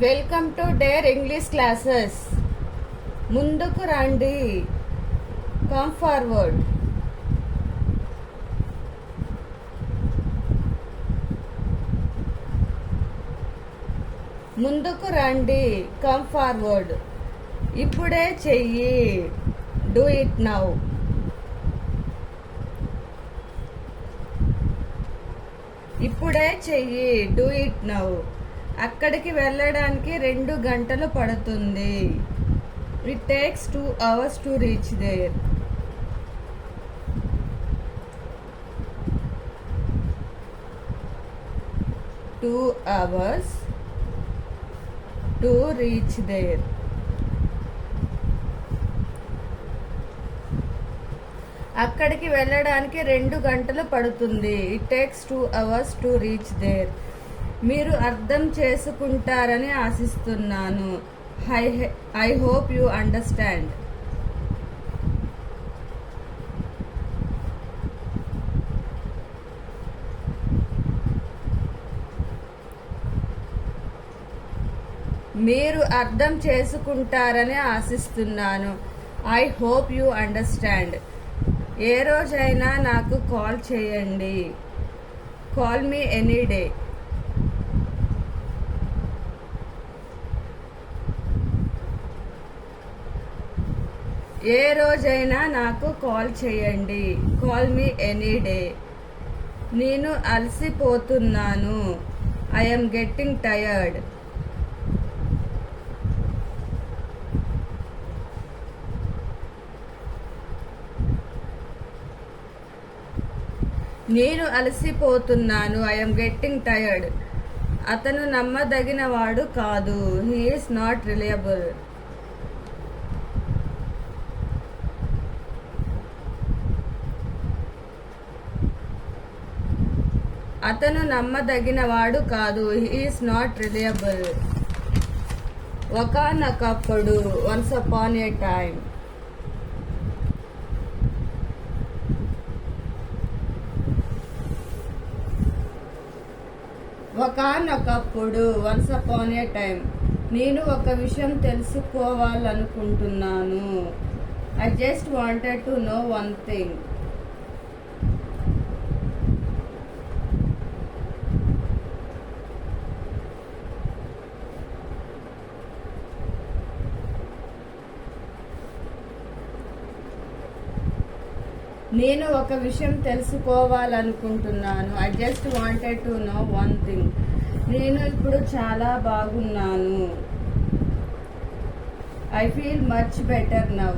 Welcome to Dare English classes. ముందుకు రండి. Come forward. ముందుకు రండి. Come forward. ఇప్పుడే చెయ్యి. Do it now. ఇప్పుడే చెయ్యి. Do it now. అక్కడికి వెళ్ళడానికి 2 గంటలు పడుతుంది. It takes 2 hours to reach there. Two hours to reach there. అక్కడికి వెళ్ళడానికి 2 గంటలు పడుతుంది. It takes 2 hours to reach there. మీరు అర్థం చేసుకుంటారని ఆశిస్తున్నాను. I hope you understand. మీరు అర్థం చేసుకుంటారని ఆశిస్తున్నాను. I hope you understand. ఏ రోజైనా నాకు కాల్ చేయండి. Call me any day. ఏ రోజైనా నాకు కాల్ చేయండి. Call me any day. నేను అలసిపోతున్నాను. I am getting tired. నేను అలసిపోతున్నాను. I am getting tired. అతను నమ్మదగిన వాడు కాదు. He is not reliable. అతను నమ్మదగినవాడు కాదు. He is not reliable. ఒకానొకప్పుడు. Once upon a time. ఒకానొకప్పుడు. Once upon a time. నేను ఒక విషయం తెలుసుకోవాలనుకుంటున్నాను. I just wanted to know one thing. నేను ఒక విషయం తెలుసుకోవాలనుకుంటున్నాను. I just wanted to know one thing. నేను ఇప్పుడు చాలా బాగున్నాను. I feel much better now.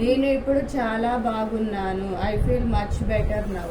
నేను ఇప్పుడు చాలా బాగున్నాను. I feel much better now.